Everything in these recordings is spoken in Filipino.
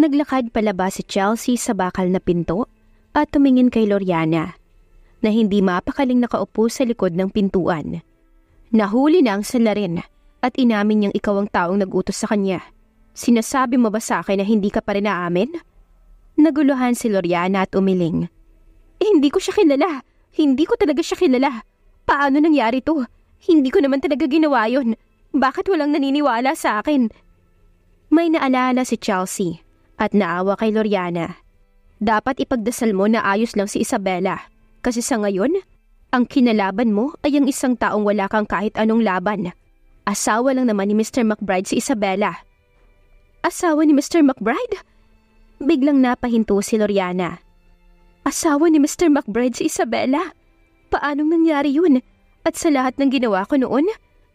Naglakad palabas si Chelsea sa bakal na pinto at tumingin kay Loriana na hindi mapakaling nakaupo sa likod ng pintuan. Nahuli na ang salarin at inamin niyang ikaw ang taong nag-utos sa kanya. Sinasabi mo ba sa akin na hindi ka pa rin aamin? Naguluhan si Loriana at umiling. Hindi ko siya kilala. Hindi ko talaga siya kilala. Paano nangyari to? Hindi ko naman talaga ginawa yun. Bakit walang naniniwala sa akin? May naalala si Chelsea at naawa kay Loriana. Dapat ipagdasal mo na ayos lang si Isabela. Kasi sa ngayon, ang kinalaban mo ay ang isang taong wala kang kahit anong laban. Asawa lang naman ni Mr. McBride si Isabela. Asawa ni Mr. McBride? Biglang napahinto si Loriana. Asawa ni Mr. McBride si Isabela? Paanong nangyari yun? At sa lahat ng ginawa ko noon,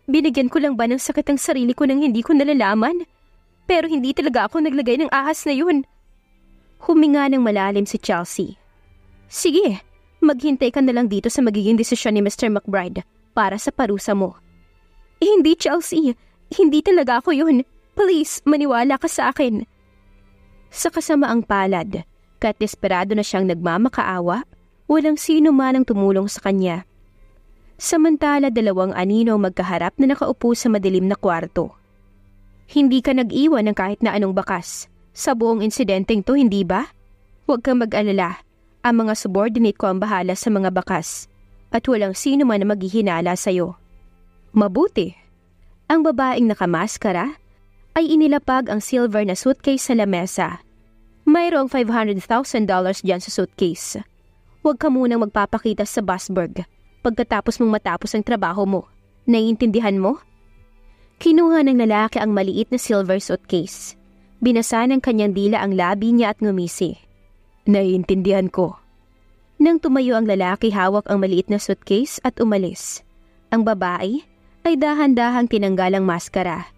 binigyan ko lang ba ng sakit ang sarili ko nang hindi ko nalalaman? Pero hindi talaga ako naglagay ng ahas na yun. Huminga ng malalim si Chelsea. Sige, maghintay ka na lang dito sa magiging desisyon ni Mr. McBride para sa parusa mo. Hindi, Chelsea. Hindi talaga ako yun. Please, maniwala ka sa akin. Sa kasamaang palad, kahit desperado na siyang nagmamakaawa, walang sino man ang tumulong sa kanya. Samantala, dalawang anino magkaharap na nakaupo sa madilim na kwarto. Hindi ka nag-iwan ng kahit na anong bakas sa buong insidenteng to, hindi ba? Huwag kang mag-alala. Ang mga subordinate ko ang bahala sa mga bakas at walang sino man na maghihinala sa'yo. Mabuti. Ang babaeng nakamaskara ay inilapag ang silver na suitcase sa lamesa. Mayroong $500,000 dyan sa suitcase. Huwag ka munang magpapakita sa Busburg pagkatapos mong matapos ang trabaho mo. Naiintindihan mo? Kinuha ng lalaki ang maliit na silver suitcase. Binasa ng kanyang dila ang labi niya at ngumisi. Naiintindihan ko. Nang tumayo ang lalaki, hawak ang maliit na suitcase at umalis. Ang babae ay dahan-dahang tinanggal ang maskara.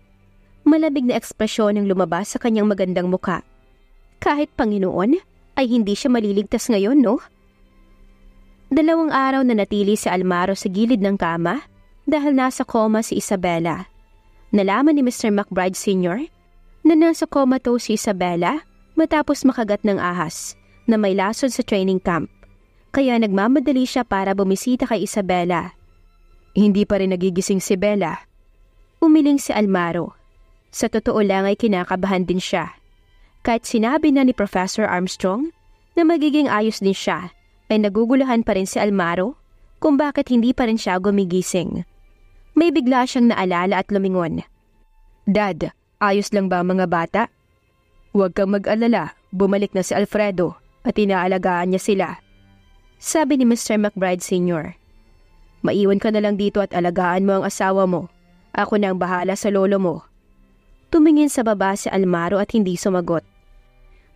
Malamig na ekspresyon ang lumabas sa kanyang magandang muka. Kahit Panginoon, ay hindi siya maliligtas ngayon, no? 2 araw na natili si Almaro sa gilid ng kama dahil nasa coma si Isabela. Nalaman ni Mr. McBride Sr. na nasa comatose si Isabela matapos makagat ng ahas na may lason sa training camp. Kaya nagmamadali siya para bumisita kay Isabela. Hindi pa rin nagigising si Bella. Umiling si Almaro. Sa totoo lang ay kinakabahan din siya. Kahit sinabi na ni Professor Armstrong na magiging ayos din siya, ay naguguluhan pa rin si Almaro kung bakit hindi pa rin siya gumigising. May bigla siyang naalala at lumingon. Dad, ayos lang ba ang mga bata? Huwag kang mag-alala, bumalik na si Alfredo at inaalagaan niya sila. Sabi ni Mr. McBride Sr. Maiwan ka na lang dito at alagaan mo ang asawa mo. Ako na ang bahala sa lolo mo. Tumingin sa baba si Almaro at hindi sumagot.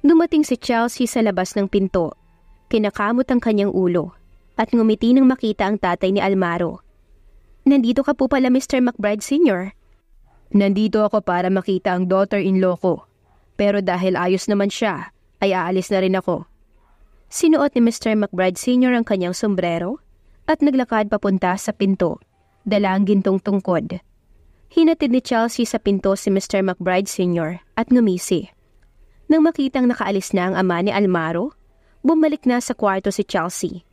Dumating si Chelsea sa labas ng pinto. Kinakamot ang kanyang ulo at ngumiti nang makita ang tatay ni Almaro. Nandito ka po pala, Mr. McBride Sr. Nandito ako para makita ang daughter-in-law ko. Pero dahil ayos naman siya, ay aalis na rin ako. Sinuot ni Mr. McBride Sr. ang kanyang sombrero at naglakad papunta sa pinto, dala ang gintong tungkod. Hinatid ni Chelsea sa pinto si Mr. McBride Sr. at ngumisi. Nang makitang nakaalis na ang ama ni Almaro, bumalik na sa kwarto si Chelsea.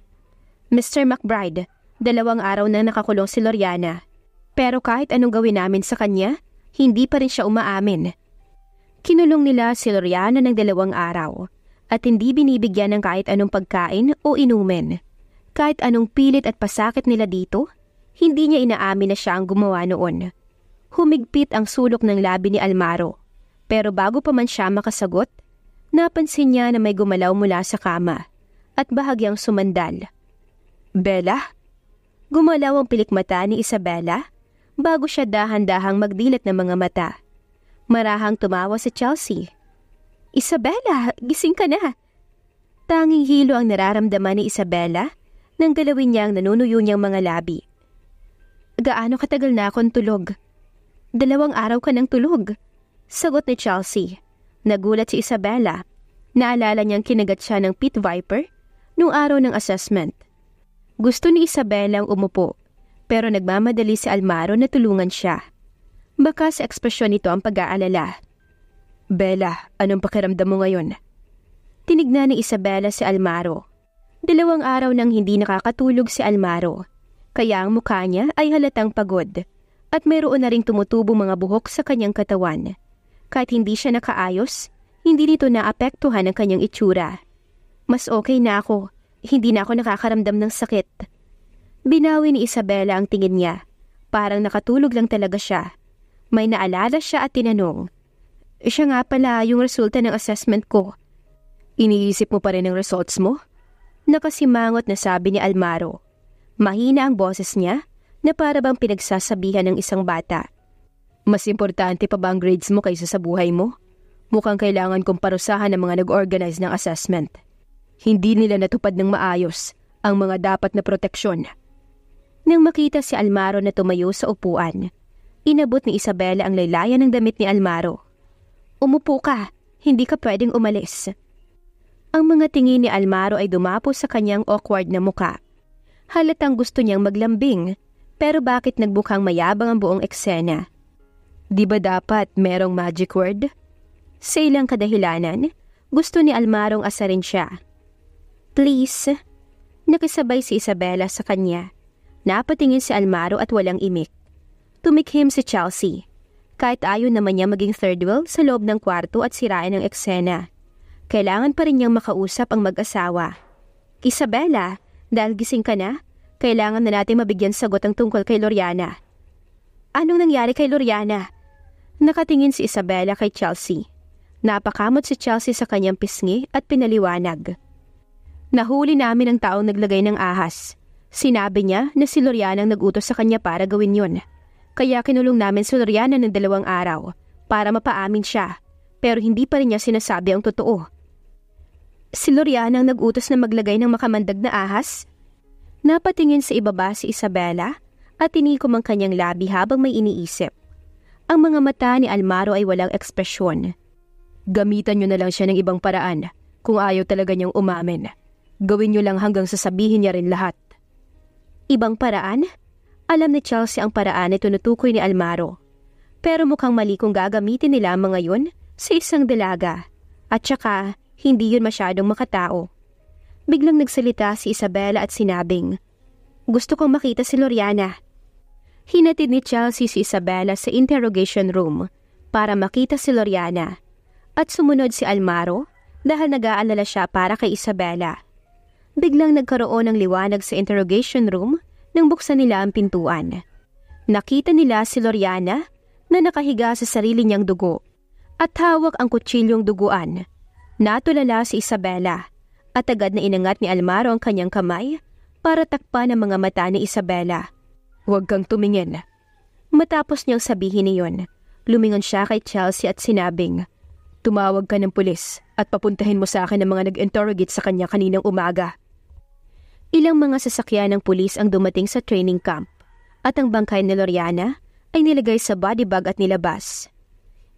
Mr. McBride, 2 araw na nakakulong si Loriana. Pero kahit anong gawin namin sa kanya, hindi pa rin siya umaamin. Kinulong nila si Loriana ng 2 araw at hindi binibigyan ng kahit anong pagkain o inumin. Kahit anong pilit at pasakit nila dito, hindi niya inaamin na siya ang gumawa noon. Humigpit ang sulok ng labi ni Almaro. Pero bago pa man siya makasagot, napansin niya na may gumalaw mula sa kama at bahagyang sumandal. Bella? Gumalaw ang pilikmata ni Isabela bago siya dahan-dahang magdilat ng mga mata. Marahang tumawa si Chelsea. Isabela, gising ka na. Tanging hilo ang nararamdaman ni Isabela nang galawin niya ang nanunuyo niyang mga labi. Gaano katagal na akong tulog? 2 araw ka ng tulog. Sagot ni Chelsea. Nagulat si Isabela. Naalala niyang kinagat siya ng pit viper nung araw ng assessment. Gusto ni Isabela ang umupo, pero nagmamadali si Almaro na tulungan siya. Baka sa ekspresyon nito ang pag-aalala. Bella, anong pakiramdam mo ngayon? Tinignan ni Isabela si Almaro. 2 araw nang hindi nakakatulog si Almaro, kaya ang mukha niya ay halatang pagod at mayroon na ring tumutubong mga buhok sa kanyang katawan. Kahit hindi siya nakaayos, hindi nito naapektuhan ang kanyang itsura. Mas okay na ako, hindi na ako nakakaramdam ng sakit. Binawi ni Isabela ang tingin niya, parang nakatulog lang talaga siya. May naalala siya at tinanong, siya nga pala yung resulta ng assessment ko. Iniisip mo pa rin ang results mo? Nakasimangot na sabi ni Almaro. Mahina ang boses niya na para bang pinagsasabihan ng isang bata. Mas importante pa ba ang grades mo kaysa sa buhay mo? Mukhang kailangan kong parusahan ng mga nag-organize ng assessment. Hindi nila natupad ng maayos ang mga dapat na proteksyon. Nang makita si Almaro na tumayo sa upuan, inabot ni Isabela ang laylayan ng damit ni Almaro. Umupo ka, hindi ka pwedeng umalis. Ang mga tingin ni Almaro ay dumapo sa kanyang awkward na muka. Halatang gusto niyang maglambing, pero bakit nagbukang mayabang ang buong eksena? Di ba dapat merong magic word? Sa ilang kadahilanan, gusto ni Almarong asarin siya. Please. Nakisabay si Isabela sa kanya. Napatingin si Almaro at walang imik. Tumikhim si Chelsea. Kahit ayaw naman niya maging third wheel sa loob ng kwarto at sirain ang eksena. Kailangan pa rin niyang makausap ang mag-asawa. Isabela, dahil gising ka na, kailangan na natin mabigyan sagot ang tungkol kay Loriana. Anong nangyari kay Loriana? Nakatingin si Isabela kay Chelsea. Napakamot si Chelsea sa kanyang pisngi at pinaliwanag. Nahuli namin ang taong naglagay ng ahas. Sinabi niya na si Loriana ang nag-utos sa kanya para gawin yon. Kaya kinulong namin si Loriana ng 2 araw para mapaamin siya, pero hindi pa rin niya sinasabi ang totoo. Si Loriana ang nag-utos na maglagay ng makamandag na ahas? Napatingin sa ibaba si Isabela at tinikom ang kanyang labi habang may iniisip. Ang mga mata ni Almaro ay walang ekspresyon. Gamitan niyo na lang siya ng ibang paraan kung ayaw talaga niyang umamin. Gawin niyo lang hanggang sasabihin niya rin lahat. Ibang paraan? Alam ni Chelsea ang paraan na tinutukoy ni Almaro. Pero mukhang mali kung gagamitin nila ang mga yun sa isang dalaga. At saka, hindi yun masyadong makatao. Biglang nagsalita si Isabela at sinabing, gusto kong makita si Loriana. Hinatid ni Chelsea si Isabela sa interrogation room para makita si Loriana. At sumunod si Almaro dahil nag-aalala siya para kay Isabela. Biglang nagkaroon ng liwanag sa interrogation room nang buksan nila ang pintuan. Nakita nila si Loriana na nakahiga sa sarili niyang dugo at hawak ang kutsilyong duguan. Natulala si Isabela at agad na inangat ni Almaro ang kanyang kamay para takpan ang mga mata ni Isabela. Huwag kang tumingin. Matapos niyang sabihin niyon, lumingon siya kay Chelsea at sinabing, tumawag ka ng pulis at papuntahin mo sa akin ang mga nag-interrogate sa kanya kaninang umaga. Ilang mga sasakyan ng pulis ang dumating sa training camp at ang bangkay ni Loriana ay nilagay sa body bag at nilabas.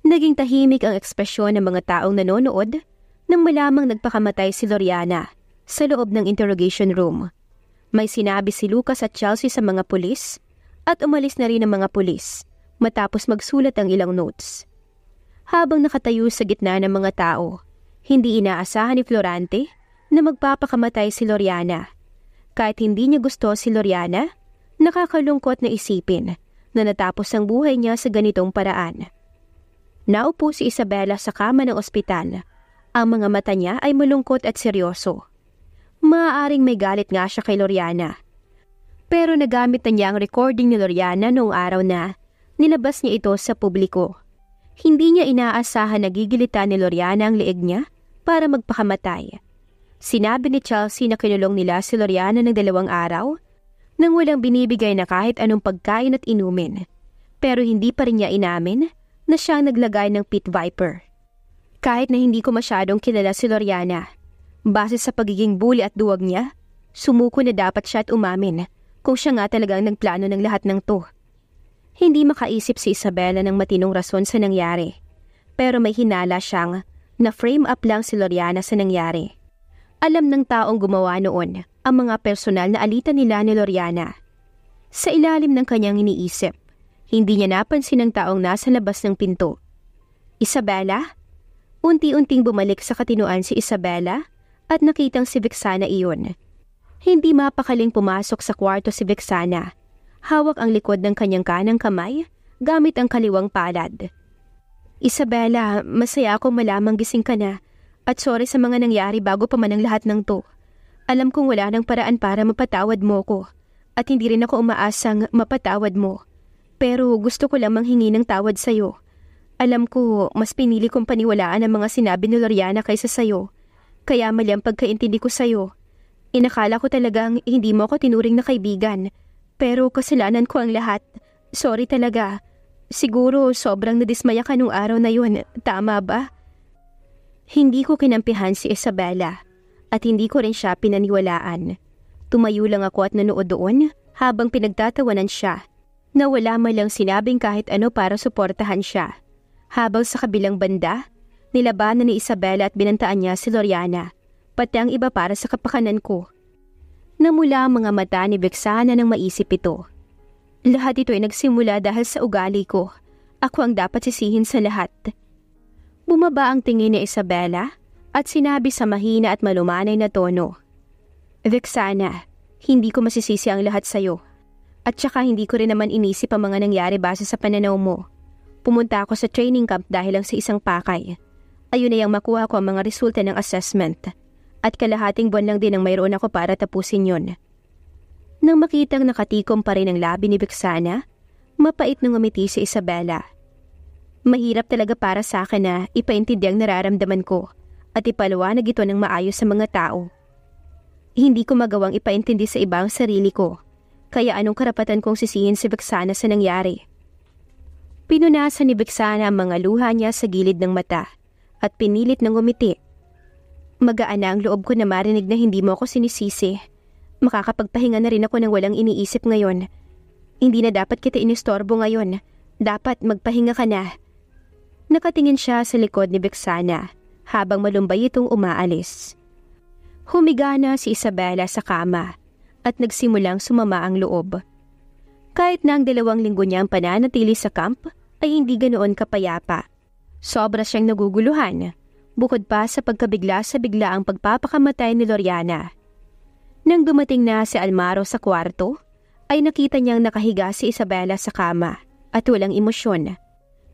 Naging tahimik ang ekspresyon ng mga taong nanonood nang malamang nagpakamatay si Loriana sa loob ng interrogation room. May sinabi si Lucas at Chelsea sa mga pulis at umalis na rin ang mga pulis matapos magsulat ang ilang notes. Habang nakatayo sa gitna ng mga tao, hindi inaasahan ni Florante na magpapakamatay si Loriana. Kahit hindi niya gusto si Loriana, nakakalungkot na isipin na natapos ang buhay niya sa ganitong paraan. Naupo si Isabela sa kama ng ospital. Ang mga mata niya ay malungkot at seryoso. Maaaring may galit nga siya kay Loriana. Pero nagamit na niya ang recording ni Loriana noong araw na nilabas niya ito sa publiko. Hindi niya inaasahan na gigilitan ni Loriana ang leeg niya para magpakamatay. Sinabi ni Chelsea na kinulong nila si Loriana ng 2 araw nang walang binibigay na kahit anong pagkain at inumin. Pero hindi pa rin niya inamin na siyang naglagay ng pit viper. Kahit na hindi ko masyadong kilala si Loriana, base sa pagiging bully at duwag niya, sumuko na dapat siya at umamin kung siya nga talagang nagplano ng lahat ng to. Hindi makaisip si Isabela ng matinong rason sa nangyari, pero may hinala siyang na-frame up lang si Loriana sa nangyari. Alam ng taong gumawa noon ang mga personal na alitan nila ni Loriana. Sa ilalim ng kanyang iniisip, hindi niya napansin ang taong nasa labas ng pinto. Isabela? Unti-unting bumalik sa katinoan si Isabela at nakitang si Vexana iyon. Hindi mapakaling pumasok sa kwarto si Vexana. Hawak ang likod ng kanyang kanang kamay gamit ang kaliwang palad. Isabela, masaya akong malamang gising ka na at sorry sa mga nangyari bago pa man ang lahat ng to. Alam kong wala nang paraan para mapatawad mo ko at hindi rin ako umaasang mapatawad mo. Pero gusto ko lang manghingi ng tawad sa'yo. Alam ko, mas pinili kong paniwalaan ang mga sinabi ni Loriana kaysa sa'yo. Kaya mali ang pagkaintindi ko sa'yo. Inakala ko talagang hindi mo ako tinuring na kaibigan. Pero kasalanan ko ang lahat. Sorry talaga. Siguro sobrang nadismaya ka nung araw na yun. Tama ba? Hindi ko kinampihan si Isabela at hindi ko rin siya pinaniwalaan. Tumayo lang ako at nanood doon habang pinagtatawanan siya na wala man lang sinabing kahit ano para suportahan siya. Habang sa kabilang banda, nilabanan ni Isabela at binantaan niya si Loriana, pati ang iba para sa kapakanan ko. Namula ang mga mata ni Vexana nang maisip ito. Lahat ito ay nagsimula dahil sa ugali ko. Ako ang dapat sisihin sa lahat. Bumaba ang tingin ni Isabela at sinabi sa mahina at malumanay na tono, Vexana, hindi ko masisisi ang lahat sa'yo. At saka hindi ko rin naman inisip ang mga nangyari base sa pananaw mo. Pumunta ako sa training camp dahil lang sa isang pakay. Ayun na yung makuha ko ang mga resulta ng assessment. At kalahating buwan lang din ang mayroon ako para tapusin yon. Nang makitang nakatikom pa rin ang labi ni Vexana, mapait nang umiti si Isabela. Mahirap talaga para sa akin na ipaintindi ang nararamdaman ko at ipaliwanag ito ng maayos sa mga tao. Hindi ko magawang ipaintindi sa iba ang sarili ko, kaya anong karapatan kong sisihin si Vexana sa nangyari? Pinunasan ni Vexana ang mga luha niya sa gilid ng mata at pinilit ng umiti. Magaan na ang loob ko na marinig na hindi mo ako sinisisi. Makakapagpahinga na rin ako ng walang iniisip ngayon. Hindi na dapat kita inistorbo ngayon. Dapat magpahinga ka na. Nakatingin siya sa likod ni Vexana habang malumbay itong umaalis. Humiga na si Isabela sa kama at nagsimulang sumama ang loob. Kahit na ang 2 linggo niyang pananatili sa camp ay hindi ganoon kapayapa. Sobra siyang naguguluhan, bukod pa sa pagkabigla sa bigla ang pagpapakamatay ni Loriana. Nang dumating na si Almaro sa kwarto, ay nakita niyang nakahiga si Isabela sa kama at walang emosyon.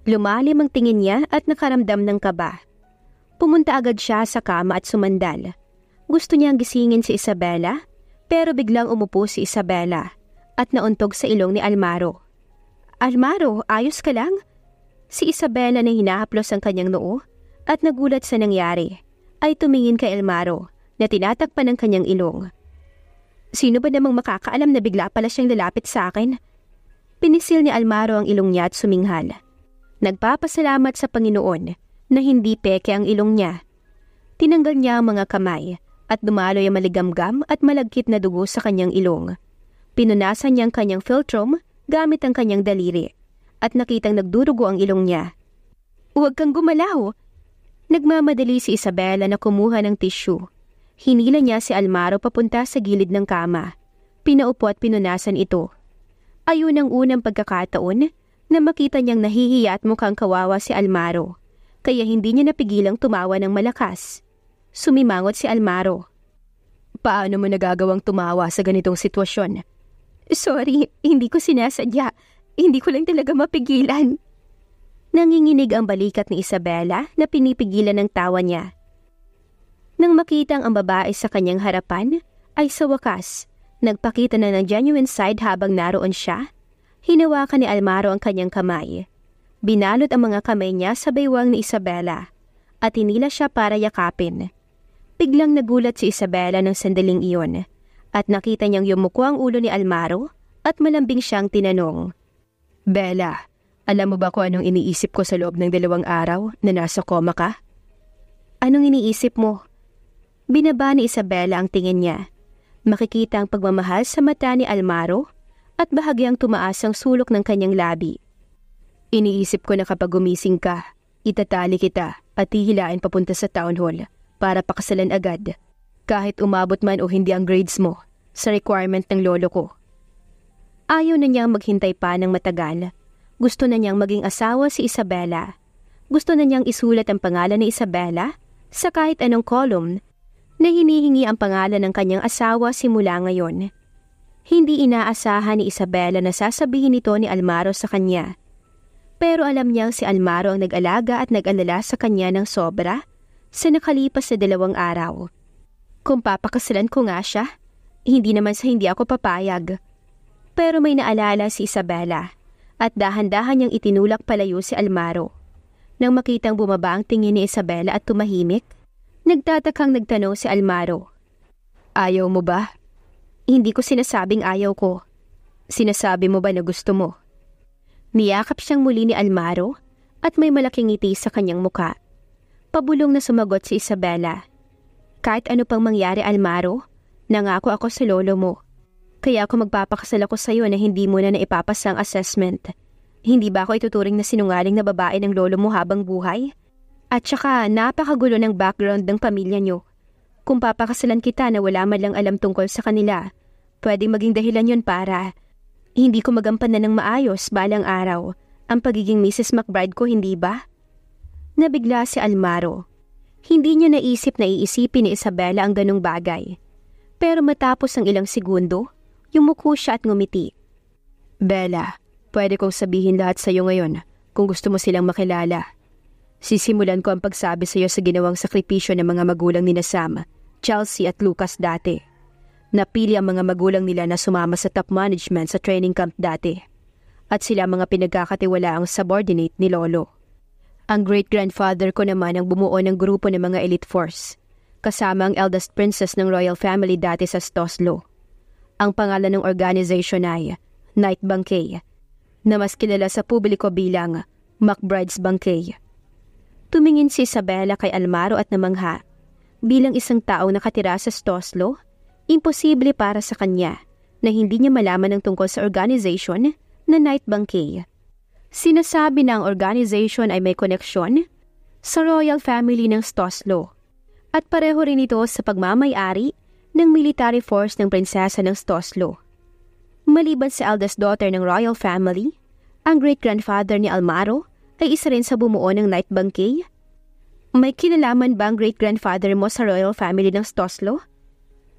Lumalim ang tingin niya at nakaramdam ng kaba. Pumunta agad siya sa kama at sumandal. Gusto niyang gisingin si Isabela, pero biglang umupo si Isabela at nauntog sa ilong ni Almaro. Almaro, ayos ka lang? Si Isabela na hinahaplos ang kanyang noo at nagulat sa nangyari, ay tumingin kay Almaro na tinatakpan ng kanyang ilong. Sino ba namang makakaalam na bigla pala siyang lalapit sa akin? Pinisil ni Almaro ang ilong niya at suminghal. Nagpapasalamat sa Panginoon na hindi peke ang ilong niya. Tinanggal niya ang mga kamay at dumaloy ang maligamgam at malagkit na dugo sa kanyang ilong. Pinunasan niya ang kanyang philtrum gamit ang kanyang daliri at nakitang nagdurugo ang ilong niya. Huwag kang gumalaw! Nagmamadali si Isabela na kumuha ng tissue. Hinila niya si Almaro papunta sa gilid ng kama. Pinaupo at pinunasan ito. Ayun ang unang pagkakataon na makita niyang nahihiya at mukhang kawawa si Almaro. Kaya hindi niya napigilang tumawa ng malakas. Sumimangot si Almaro. Paano mo nagagawang tumawa sa ganitong sitwasyon? Sorry, hindi ko sinasadya. Hindi ko lang talaga mapigilan. Nanginginig ang balikat ni Isabela na pinipigilan ng tawa niya. Nang makitang ang babae sa kanyang harapan, ay sa wakas, nagpakita na ng genuine side habang naroon siya. Hinawakan ni Almaro ang kanyang kamay. Binalot ang mga kamay niya sa baywang ni Isabela at hinila siya para yakapin. Biglang nagulat si Isabela ng sandaling iyon at nakita niyang yumuko ang ulo ni Almaro at malambing siyang tinanong. Bella, alam mo ba kung anong iniisip ko sa loob ng 2 araw na nasa koma ka? Anong iniisip mo? Binaba ni Isabela ang tingin niya. Makikita ang pagmamahal sa mata ni Almaro at bahagyang tumaas ang sulok ng kanyang labi. Iniisip ko na kapag gumising ka, itatali kita at hihilain papunta sa town hall para pakasalan agad, kahit umabot man o hindi ang grades mo sa requirement ng lolo ko. Ayaw na niyang maghintay pa ng matagal. Gusto na niyang maging asawa si Isabela. Gusto na niyang isulat ang pangalan ni Isabela sa kahit anong column na hinihingi ang pangalan ng kanyang asawa simula ngayon. Hindi inaasahan ni Isabela na sasabihin ito ni Almaro sa kanya. Pero alam niyang si Almaro ang nag-alaga at nag-alala sa kanya ng sobra sa nakalipas na 2 araw. Kung papakasalan ko nga siya, hindi naman sa hindi ako papayag. Pero may naalala si Isabela at dahan-dahan niyang itinulak palayo si Almaro. Nang makitang bumaba ang tingin ni Isabela at tumahimik, nagtatakang nagtanong si Almaro. Ayaw mo ba? Hindi ko sinasabing ayaw ko. Sinasabi mo ba na gusto mo? Niyakap siyang muli ni Almaro at may malaking ngiti sa kanyang muka. Pabulong na sumagot si Isabela. Kahit ano pang mangyari, Almaro, nangako ako sa lolo mo. Kaya ako magpapakasal ako sa iyo na hindi mo na naipapasa ang assessment. Hindi ba ako ituturing na sinungaling na babae ng lolo mo habang buhay? At saka napakagulo ng background ng pamilya niyo. Kung papakasalan kita na wala man lang alam tungkol sa kanila, pwedeng maging dahilan yon para hindi ko magampanan ng maayos balang araw ang pagiging Mrs. McBride ko, hindi ba? Nabigla si Almaro. Hindi niya naisip na iisipin ni Isabela ang ganong bagay. Pero matapos ang ilang segundo, yumuko siya at ngumiti. Bella, pwede kong sabihin lahat sa iyo ngayon kung gusto mo silang makilala. Sisimulan ko ang pagsabi sa iyo sa ginawang sakripisyo ng mga magulang ni Sam, Chelsea at Lucas dati. Napili ang mga magulang nila na sumama sa top management sa training camp dati. At sila mga pinagkakatiwalaang subordinate ni Lolo. Ang great-grandfather ko naman ang bumuo ng grupo ng mga elite force, kasama ang eldest princess ng royal family dati sa Stoslo. Ang pangalan ng organization ay Knight Bankay, na mas kilala sa publiko bilang McBride's Bankay. Tumingin si Isabela kay Almaro at namangha. Bilang isang taong nakatira sa Stoslo, imposible para sa kanya na hindi niya malaman ang tungkol sa organization na Knight Bankay. Sinasabi na ang organization ay may koneksyon sa royal family ng Stoslo at pareho rin ito sa pagmamay-ari ng military force ng prinsesa ng Stoslo. Maliban sa eldest daughter ng royal family, ang great-grandfather ni Almaro ay isa rin sa bumuo ng Knight Bankay. May kinalaman ba ang great-grandfather mo sa royal family ng Stoslo?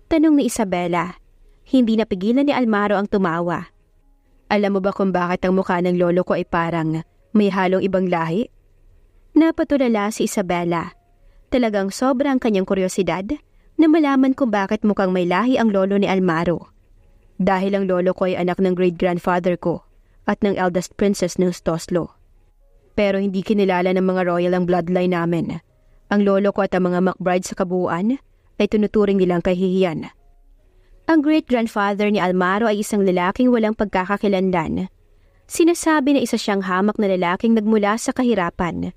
Tanong ni Isabela. Hindi napigilan ni Almaro ang tumawa. Alam mo ba kung bakit ang mukha ng lolo ko ay parang may halong ibang lahi? Napatulala si Isabela. Talagang sobrang kanyang kuryosidad na malaman kung bakit mukhang may lahi ang lolo ni Almaro. Dahil ang lolo ko ay anak ng great-grandfather ko at ng eldest princess ng Stoslo. Pero hindi kinilala ng mga royal ang bloodline namin. Ang lolo ko at ang mga McBride sa kabuuan ay tunuturing nilang kahihiyan. Ang great-grandfather ni Almaro ay isang lalaking walang pagkakakilanlan. Sinasabi na isa siyang hamak na lalaking nagmula sa kahirapan.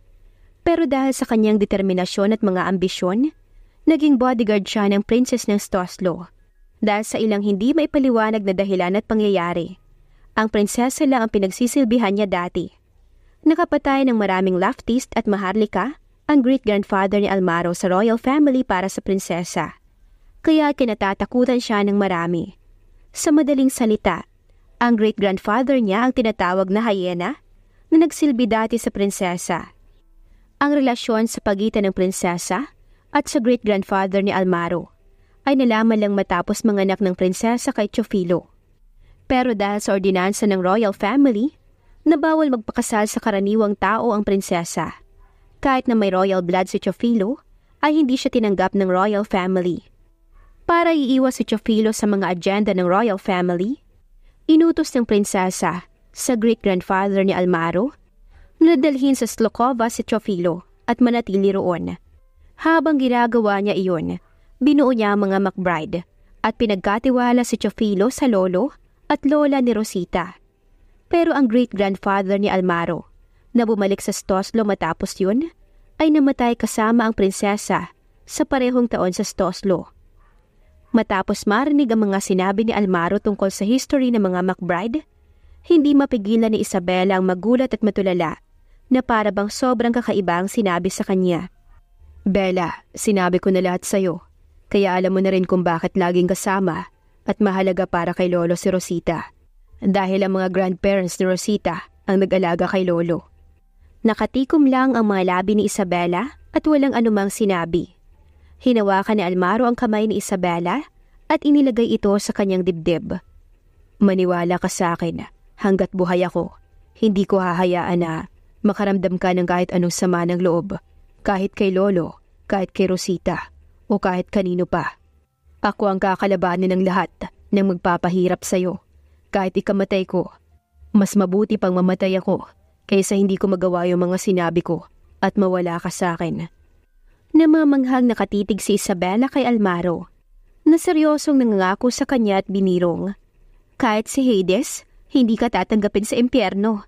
Pero dahil sa kanyang determinasyon at mga ambisyon, naging bodyguard siya ng princess ng Stoslo. Dahil sa ilang hindi maipaliwanag na dahilan at pangyayari, ang prinsesa lang ang pinagsisilbihan niya dati. Nakapatay ng maraming leftist at maharlika ang great-grandfather ni Almaro sa royal family para sa prinsesa. Kaya kinatatakutan siya ng marami. Sa madaling salita, ang great-grandfather niya ang tinatawag na hyena na nagsilbi dati sa prinsesa. Ang relasyon sa pagitan ng prinsesa at sa great-grandfather ni Almaro ay nalaman lang matapos manganak ng prinsesa kay Teofilo. Pero dahil sa ordinansa ng royal family, na bawal magpakasal sa karaniwang tao ang prinsesa. Kahit na may royal blood si Teofilo, ay hindi siya tinanggap ng royal family. Para iiwas si Teofilo sa mga agenda ng royal family, inutos ng prinsesa sa great-grandfather ni Almaro na dalhin sa Slokova si Teofilo at manatili roon. Habang ginagawa niya iyon, binuo niya ang mga McBride at pinagkatiwala si Teofilo sa lolo at lola ni Rosita. Pero ang great-grandfather ni Almaro, na bumalik sa Stoslo matapos yun, ay namatay kasama ang prinsesa sa parehong taon sa Stoslo. Matapos marinig ang mga sinabi ni Almaro tungkol sa history ng mga McBride, hindi mapigilan ni Isabela ang magulat at matulala na para bang sobrang kakaiba ang sinabi sa kanya. Bella, sinabi ko na lahat sa'yo, kaya alam mo na rin kung bakit laging kasama at mahalaga para kay Lolo si Rosita. Dahil ang mga grandparents ni Rosita ang nag-alaga kay Lolo. Nakatikom lang ang mga labi ni Isabela at walang anumang sinabi. Hinawakan ni Almaro ang kamay ni Isabela at inilagay ito sa kanyang dibdib. Maniwala ka sa akin, hanggat buhay ako, hindi ko hahayaan na makaramdam ka ng kahit anong sama ng loob, kahit kay Lolo, kahit kay Rosita, o kahit kanino pa. Ako ang kakalabanin ng lahat ng magpapahirap sa'yo. Kahit ikamatay ko, mas mabuti pang mamatay ako kaysa hindi ko magawa yung mga sinabi ko at mawala ka sa akin. Namamanghang nakatitig si Isabela kay Almaro, na seryosong nangangako sa kanya at binirong. Kahit si Hades, hindi ka tatanggapin sa impyerno.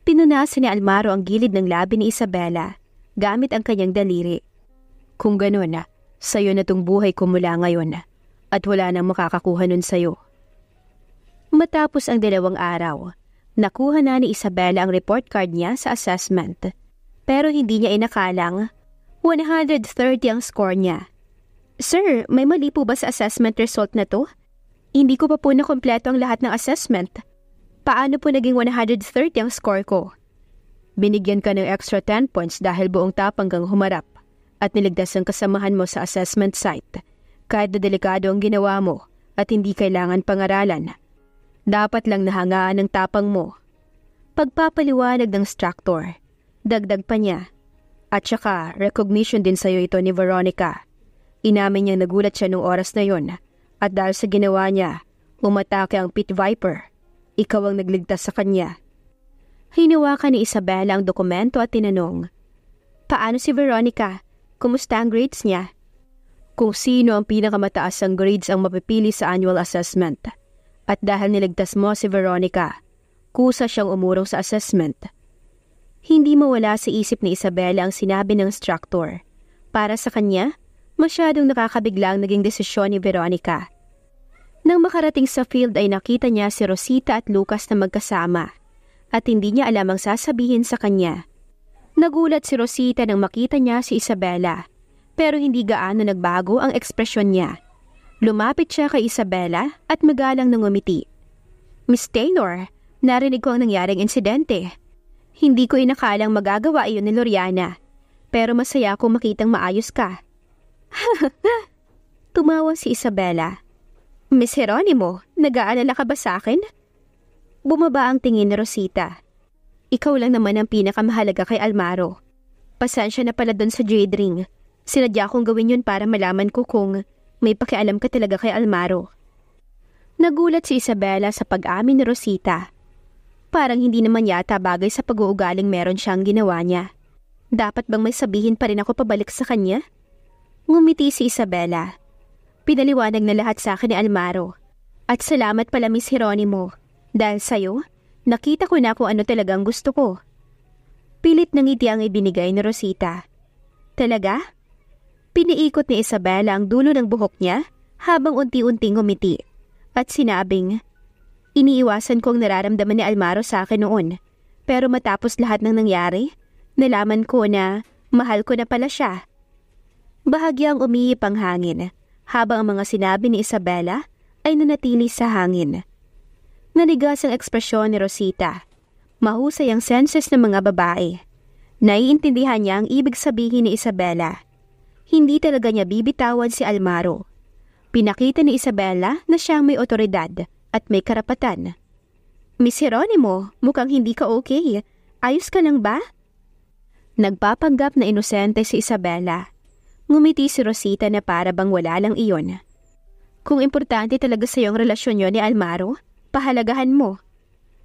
Pinunasan ni Almaro ang gilid ng labi ni Isabela gamit ang kanyang daliri. Kung gano'n, sa'yo na tong buhay ko mula ngayon at wala nang makakakuha nun sa'yo. Matapos ang 2 araw, nakuha na ni Isabela ang report card niya sa assessment. Pero hindi niya inakalang 130 ang score niya. Sir, may mali po ba sa assessment result na to? Hindi ko pa po nakompleto ang lahat ng assessment. Paano po naging 130 ang score ko? Binigyan ka ng extra 10 points dahil buong tapang kang humarap at niligtas ang kasamahan mo sa assessment site. Kahit na delikado ang ginawa mo at hindi kailangan pangaralan, dapat lang nahangaan ang tapang mo. Pagpapaliwanag ng instructor, dagdag pa niya. At saka, recognition din sa'yo ito ni Veronica. Inamin niyang nagulat siya nung oras na yon at dahil sa ginawa niya, umatake ang pit viper. Ikaw ang nagligtas sa kanya. Hinawakan ni Isabela ang dokumento at tinanong, paano si Veronica? Kumusta ang grades niya? Kung sino ang pinakamataas ang grades ang mapipili sa annual assessment. At dahil niligtas mo si Veronica, kusa siyang umurong sa assessment. Hindi mawala sa isip ni Isabela ang sinabi ng instructor. Para sa kanya, masyadong nakakabigla ang naging desisyon ni Veronica. Nang makarating sa field ay nakita niya si Rosita at Lucas na magkasama at hindi niya alam ang sasabihin sa kanya. Nagulat si Rosita nang makita niya si Isabela pero hindi gaano nagbago ang ekspresyon niya. Lumapit siya kay Isabela at magalang nang ngumiti. Miss Taylor, narinig ko ang nangyaring insidente. Hindi ko inakalang magagawa iyon ni Loriana, pero masaya akong makitang maayos ka. Tumawa si Isabela. Miss Jeronimo, nag-aalala ka ba sa akin? Bumaba ang tingin ni Rosita. Ikaw lang naman ang pinakamahalaga kay Almaro. Pasensya na pala doon sa jade ring. Sinadya kong gawin yun para malaman ko kung may pakialam ka talaga kay Almaro. Nagulat si Isabela sa pag-amin ni Rosita. Parang hindi naman yata bagay sa pag-uugaling meron siyang ginawa niya. Dapat bang may sabihin pa rin ako pabalik sa kanya? Ngumiti si Isabela. Pinaliwanag na lahat sa akin ni Almaro. At salamat pala Miss Jeronimo. Dahil sa'yo, nakita ko na kung ano talagang gusto ko. Pilit ng ngiti ang ibinigay ni Rosita. Talaga? Piniikot ni Isabela ang dulo ng buhok niya habang unti-unting ngumiti. At sinabing, iniiwasan ko ang nararamdaman ni Almaro sa akin noon. Pero matapos lahat ng nangyari, nalaman ko na mahal ko na pala siya. Bahagyang umiip ang hangin habang ang mga sinabi ni Isabela ay nanatili sa hangin. Nanigas ang ekspresyon ni Rosita. Mahusay ang senses ng mga babae. Naiintindihan niya ang ibig sabihin ni Isabela. Hindi talaga niya bibitawan si Almaro. Pinakita ni Isabela na siyang may otoridad at may karapatan. Miss Jeronimo, mukhang hindi ka okay. Ayos ka lang ba? Nagpapanggap na inosente si Isabela. Ngumiti si Rosita na para bang wala lang iyon. Kung importante talaga sa iyong relasyon niyo ni Almaro, pahalagahan mo.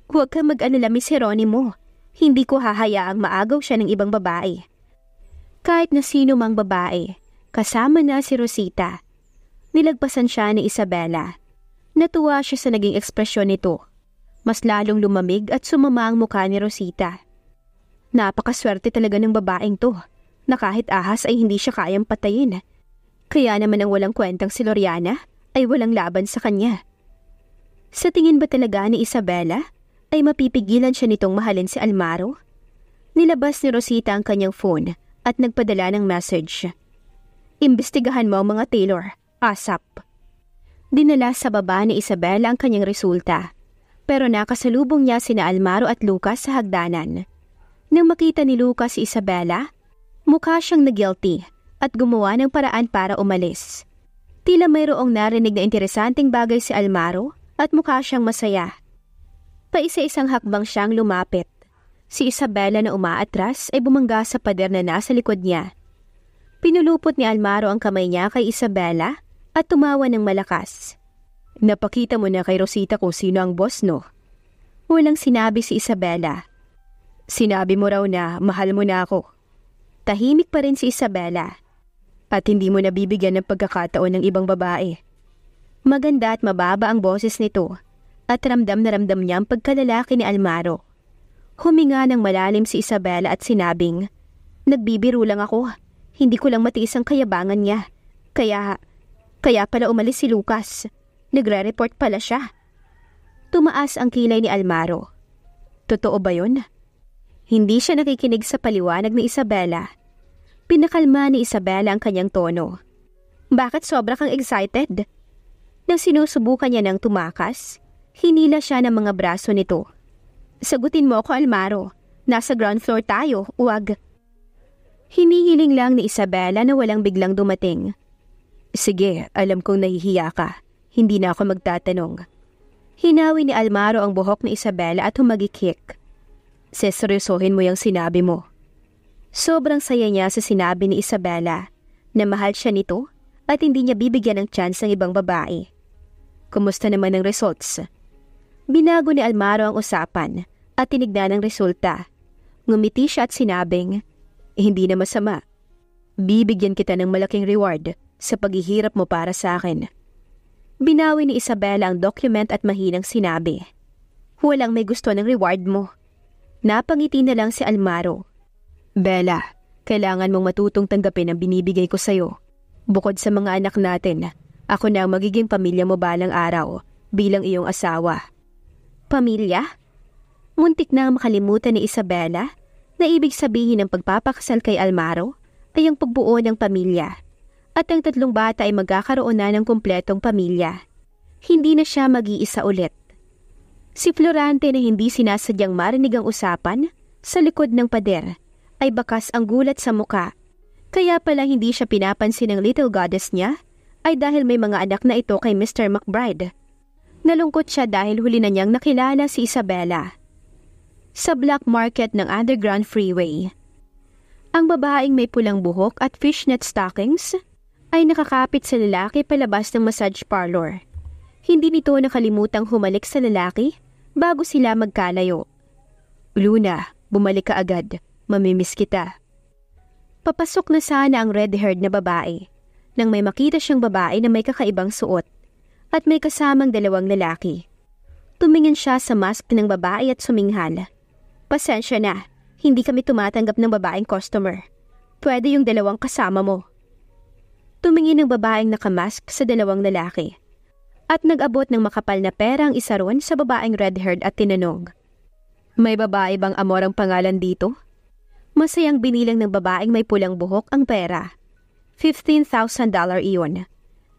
Huwag kang mag-alala Miss Jeronimo. Hindi ko hahayaang maagaw siya ng ibang babae. Kahit na sino mang babae, kasama na si Rosita. Nilagpasan siya ni Isabela. Natuwa siya sa naging ekspresyon nito. Mas lalong lumamig at sumama ang mukha ni Rosita. Napakaswerte talaga ng babaeng to, na kahit ahas ay hindi siya kayang patayin. Kaya naman ang walang kwentang si Loriana ay walang laban sa kanya. Sa tingin ba talaga ni Isabela ay mapipigilan siya nitong mahalin si Almaro? Nilabas ni Rosita ang kanyang phone at nagpadala ng message. Imbestigahan mo ang mga Taylor. ASAP. Dinala sa baba ni Isabela ang kanyang resulta, pero nakasalubong niya sina Almaro at Lucas sa hagdanan. Nang makita ni Lucas si Isabela, mukha siyang na-guilty at gumawa ng paraan para umalis. Tila mayroong narinig na interesanteng bagay si Almaro at mukha siyang masaya. Paisa-isang hakbang siyang lumapit. Si Isabela na umaatras ay bumangga sa pader na nasa likod niya. Pinulupot ni Almaro ang kamay niya kay Isabela at tumawa ng malakas. Napakita mo na kay Rosita kung sino ang boss, no? Walang sinabi si Isabela. Sinabi mo raw na mahal mo na ako. Tahimik pa rin si Isabela. At hindi mo nabibigyan ng pagkakataon ng ibang babae. Maganda at mababa ang boses nito at ramdam na ramdam niya ang pagkalalaki ni Almaro. Huminga ng malalim si Isabela at sinabing, nagbibiro lang ako. Hindi ko lang matiis ang kayabangan niya. Kaya pala umalis si Lucas. Nagre-report pala siya. Tumaas ang kilay ni Almaro. Totoo ba yun? Hindi siya nakikinig sa paliwanag ni Isabela. Pinakalma ni Isabela ang kanyang tono. Bakit sobra kang excited? Nang sinusubukan niya ng tumakas, hinila siya ng mga braso nito. Sagutin mo ako, Almaro. Nasa ground floor tayo, uwag. Hinihiling lang ni Isabela na walang biglang dumating. Sige, alam kong nahihiya ka. Hindi na ako magtatanong. Hinawi ni Almaro ang buhok ni Isabela at humagikik. Seseryosohin mo yung sinabi mo. Sobrang saya niya sa sinabi ni Isabela na mahal siya nito at hindi niya bibigyan ng chance ng ibang babae. Kumusta naman ang results? Binago ni Almaro ang usapan at tinignan ang resulta. Ngumiti siya at sinabing, hindi na masama. Bibigyan kita ng malaking reward sa paghihirap mo para sa akin. Binawi ni Isabela ang document at mahinang sinabi, walang may gusto ng reward mo. Napangiti na lang si Almaro. Bella, kailangan mong matutong tanggapin ang binibigay ko sa'yo. Bukod sa mga anak natin, ako na ang magiging pamilya mo balang araw bilang iyong asawa. Pamilya? Muntik na makalimutan ni Isabela na ibig sabihin ng pagpapakasal kay Almaro ay ang pagbuo ng pamilya at ang tatlong bata ay magkakaroon na ng kumpletong pamilya. Hindi na siya mag-iisa ulit. Si Florante na hindi sinasadyang marinig ang usapan sa likod ng pader ay bakas ang gulat sa muka. Kaya pala hindi siya pinapansin ng little goddess niya ay dahil may mga anak na ito kay Mr. McBride. Nalungkot siya dahil huli na niyang nakilala si Isabela sa black market ng Underground Freeway. Ang babaeng may pulang buhok at fishnet stockings ay nakakapit sa lalaki palabas ng massage parlor. Hindi nito nakalimutang humalik sa lalaki bago sila magkalayo. Luna, bumalik ka agad. Mamimiss kita. Papasok na sana ang red-haired na babae nang may makita siyang babae na may kakaibang suot at may kasamang dalawang lalaki. Tumingin siya sa mask ng babae at suminghal. Pasensya na, hindi kami tumatanggap ng babaeng customer. Pwede yung dalawang kasama mo. Tumingin ang babaeng nakamask sa dalawang lalaki at nag-abot ng makapal na pera ang isa ron sa babaeng red-haired at tinanong, may babae bang Amor ang pangalan dito? Masayang binilang ng babaeng may pulang buhok ang pera. $15,000 iyon.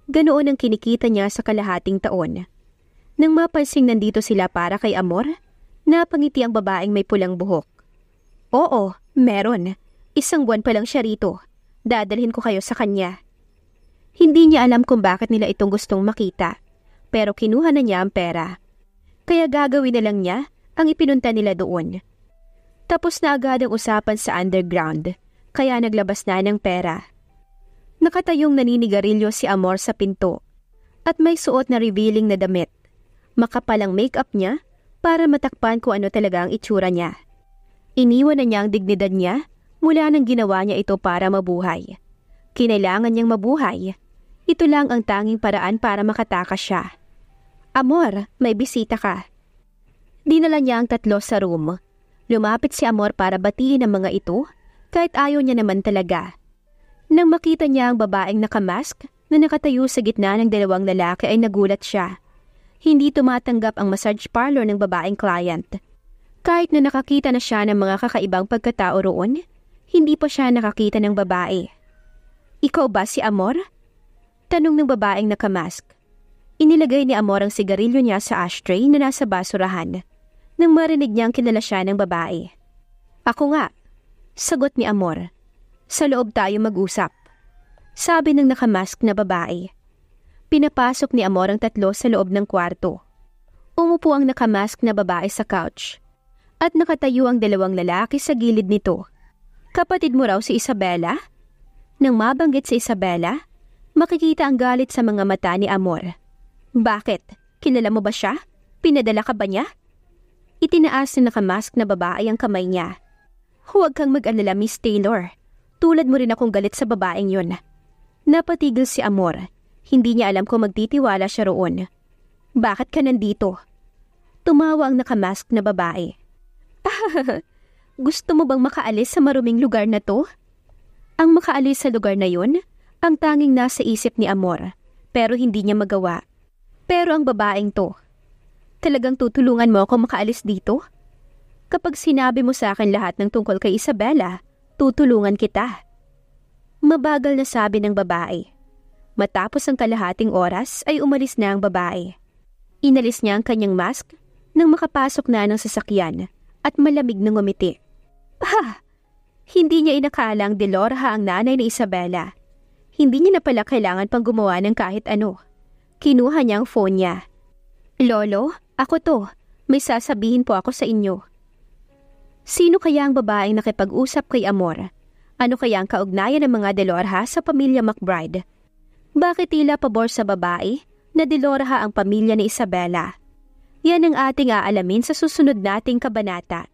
Ganoon ang kinikita niya sa kalahating taon. Nang mapansing nandito sila para kay Amor, napangiti ang babaeng may pulang buhok. Oo, meron. 1 buwan pa lang siya rito. Dadalhin ko kayo sa kanya. Hindi niya alam kung bakit nila itong gustong makita, pero kinuha na niya ang pera. Kaya gagawin na lang niya ang ipinunta nila doon. Tapos na agad ang usapan sa underground, kaya naglabas na ng pera. Nakatayong naninigarilyo si Amor sa pinto at may suot na revealing na damit. Makapal ang makeup niya para matakpan kung ano talaga ang itsura niya. Iniwan na niya ang dignidad niya mula nang ginawa niya ito para mabuhay. Kinailangan niyang mabuhay. Ito lang ang tanging paraan para makatakas siya. Amor, may bisita ka. Dinala niya ang 3 sa room. Lumapit si Amor para batiin ang mga ito kahit ayaw niya naman talaga. Nang makita niya ang babaeng nakamask na nakatayo sa gitna ng 2 lalaki ay nagulat siya. Hindi tumatanggap ang massage parlor ng babaeng client. Kahit na nakakita na siya ng mga kakaibang pagkatao roon, hindi pa siya nakakita ng babae. Ikaw ba si Amor? Tanong ng babaeng nakamask. Inilagay ni Amor ang sigarilyo niya sa ashtray na nasa basurahan nang marinig niyang kilala siya ng babae. Ako nga, sagot ni Amor. Sa loob tayo mag-usap, sabi ng nakamask na babae. Pinapasok ni Amor ang tatlo sa loob ng kwarto. Umupo ang nakamask na babae sa couch at nakatayo ang dalawang lalaki sa gilid nito. Kapatid mo raw si Isabela? Nang mabanggit si Isabela, makikita ang galit sa mga mata ni Amor. Bakit? Kilala mo ba siya? Pinadala ka ba niya? Itinaas ng nakamask na babae ang kamay niya. Huwag kang mag-alala, Miss Taylor. Tulad mo rin akong galit sa babaeng yun. Napatigil si Amor. Hindi niya alam kung magtitiwala siya roon. Bakit ka nandito? Tumawa ang nakamask na babae. Gusto mo bang makaalis sa maruming lugar na to? Ang makaalis sa lugar na yun, ang tanging nasa isip ni Amor, pero hindi niya magawa. Pero ang babaeng to, talagang tutulungan mo ako makaalis dito? Kapag sinabi mo sa akin lahat ng tungkol kay Isabela, tutulungan kita. Mabagal na sabi ng babae. Matapos ang kalahating oras ay umalis na ang babae. Inalis niya ang kanyang mask nang makapasok na ng sasakyan at malamig na ngumiti. Hindi niya inakala ang Delorja ang nanay ni Isabela. Hindi niya na pala kailangan pang gumawa ng kahit ano. Kinuha niya ang phone niya. Lolo, ako to. May sasabihin po ako sa inyo. Sino kaya ang babaeng nakipag-usap kay Amor? Ano kaya ang kaugnayan ng mga Delorja sa pamilya McBride? Bakit tila pabor sa babae na Delorja ang pamilya ni Isabela? Yan ang ating aalamin sa susunod nating kabanata.